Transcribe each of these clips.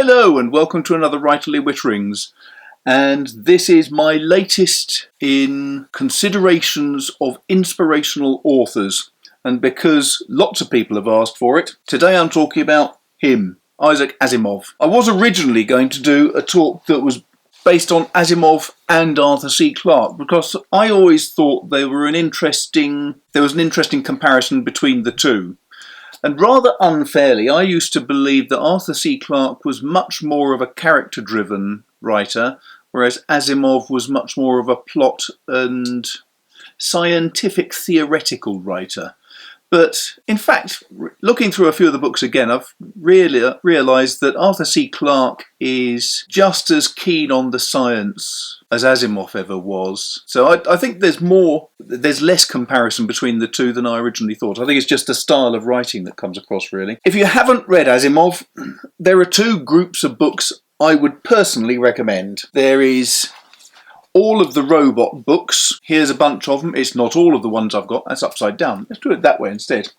Hello and welcome to another Writerly Witterings, and this is my latest in considerations of inspirational authors, and because lots of people have asked for it, today I'm talking about him, Isaac Asimov. I was originally going to do a talk that was based on Asimov and Arthur C. Clarke because I always thought there was an interesting comparison between the two. And rather unfairly, I used to believe that Arthur C. Clarke was much more of a character-driven writer, whereas Asimov was much more of a plot and scientific theoretical writer. But in fact, looking through a few of the books again, I've really realised that Arthur C. Clarke is just as keen on the science as Asimov ever was. So I think there's less comparison between the two than I originally thought. I think it's just the style of writing that comes across, really. If you haven't read Asimov, there are two groups of books I would personally recommend. There is all of the robot books. Here's a bunch of them. It's not all of the ones I've got. That's upside down. Let's do it that way instead.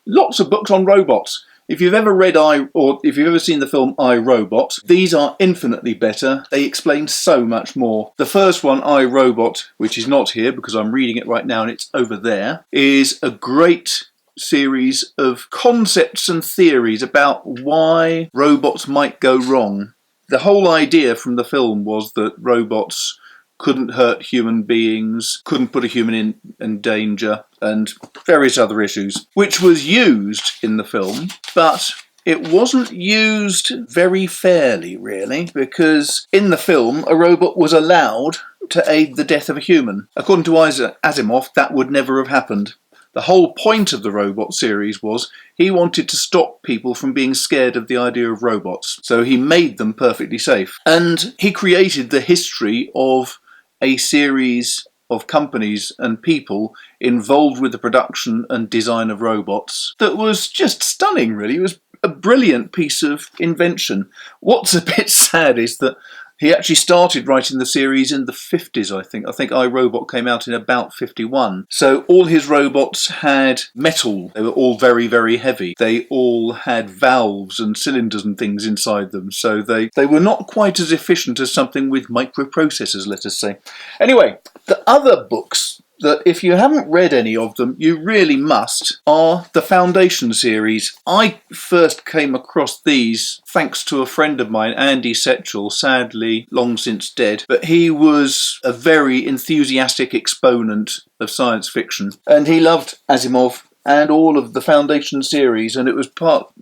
Lots of books on robots. If you've ever read or if you've ever seen the film I, Robot, these are infinitely better. They explain so much more. The first one, I, Robot, which is not here because I'm reading it right now and it's over there, is a great series of concepts and theories about why robots might go wrong. The whole idea from the film was that robots couldn't hurt human beings, couldn't put a human in danger, and various other issues, which was used in the film, but it wasn't used very fairly, really, because in the film, a robot was allowed to aid the death of a human. According to Isaac Asimov, that would never have happened. The whole point of the robot series was he wanted to stop people from being scared of the idea of robots, so he made them perfectly safe. And he created the history of a series of companies and people involved with the production and design of robots that was just stunning, really. It was a brilliant piece of invention. What's a bit sad is that he actually started writing the series in the 50s, I think. I think I, Robot came out in about 51. So all his robots had metal. They were all very, very heavy. They all had valves and cylinders and things inside them. So they were not quite as efficient as something with microprocessors, let us say. Anyway, the other books that if you haven't read any of them, you really must, are the Foundation series. I first came across these thanks to a friend of mine, Andy Setchell, sadly long since dead, but he was a very enthusiastic exponent of science fiction, and he loved Asimov and all of the Foundation series, and it was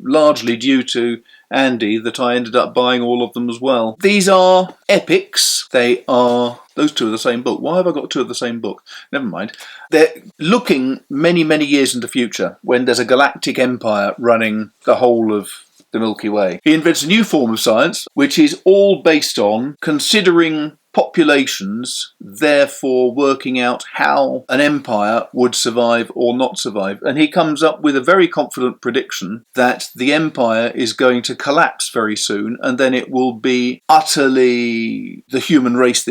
largely due to Andy that I ended up buying all of them as well. These are epics. Those two are the same book. Why have I got two of the same book? Never mind. They're looking many, many years into the future when there's a galactic empire running the whole of the Milky Way. He invents a new form of science, which is all based on considering populations, therefore working out how an empire would survive or not survive. And he comes up with a very confident prediction that the empire is going to collapse very soon, and then it will be utterly, the human race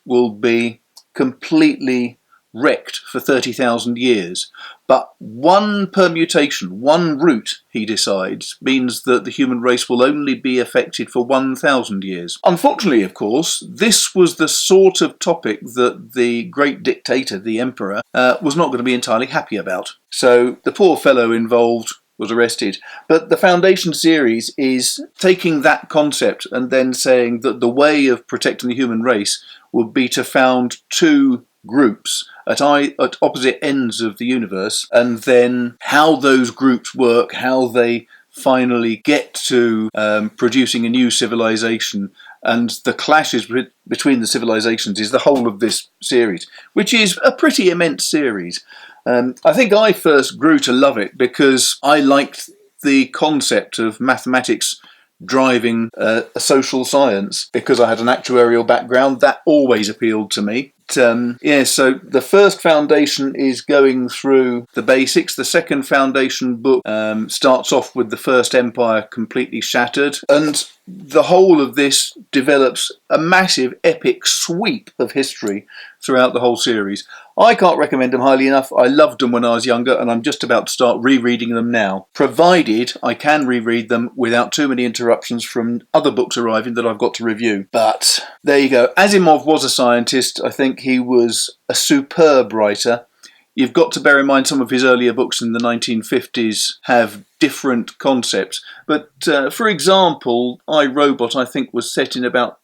will be completely wrecked for 30,000 years. But one permutation, one route, he decides, means that the human race will only be affected for 1,000 years. Unfortunately, of course, this was the sort of topic that the great dictator, the emperor, was not going to be entirely happy about. So the poor fellow involved was arrested. But the Foundation series is taking that concept and then saying that the way of protecting the human race would be to found two groups at opposite ends of the universe, and then how those groups work, how they finally get to producing a new civilization, and the clashes between the civilizations is the whole of this series, which is a pretty immense series. I think I first grew to love it because I liked the concept of mathematics driving a social science. Because I had an actuarial background, that always appealed to me. So the first Foundation is going through the basics. The second Foundation book starts off with the first empire completely shattered, and the whole of this develops a massive, epic sweep of history throughout the whole series. I can't recommend them highly enough. I loved them when I was younger, and I'm just about to start rereading them now, provided I can reread them without too many interruptions from other books arriving that I've got to review. But there you go. Asimov was a scientist. I think he was a superb writer. You've got to bear in mind some of his earlier books in the 1950s have different concepts. But for example, I, Robot, I think was set in about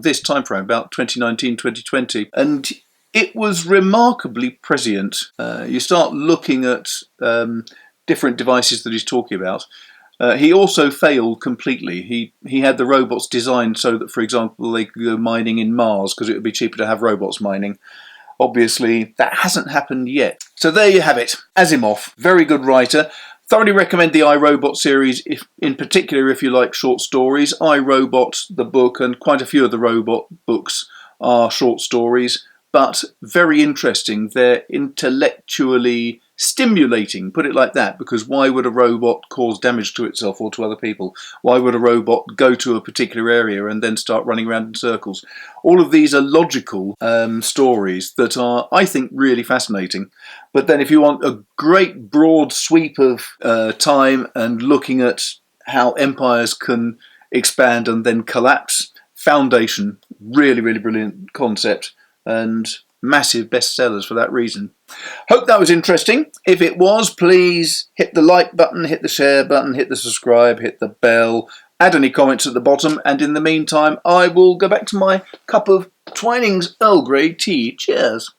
this time frame, about 2019, 2020. And it was remarkably prescient. You start looking at different devices that he's talking about. He also failed completely. He had the robots designed so that, for example, they could go mining in Mars because it would be cheaper to have robots mining. Obviously, that hasn't happened yet. So there you have it. Asimov, very good writer. Thoroughly recommend the I, Robot series, in particular if you like short stories. I, Robot, the book, and quite a few of the robot books are short stories, but very interesting. They're intellectually stimulating, put it like that, because why would a robot cause damage to itself or to other people? Why would a robot go to a particular area and then start running around in circles? All of these are logical stories that are, I think, really fascinating. But then if you want a great broad sweep of time and looking at how empires can expand and then collapse, Foundation, really, really brilliant concept, and massive bestsellers for that reason. Hope that was interesting. If it was, please hit the like button, hit the share button, hit the subscribe, hit the bell, add any comments at the bottom, and in the meantime I will go back to my cup of Twinings Earl Grey tea. Cheers.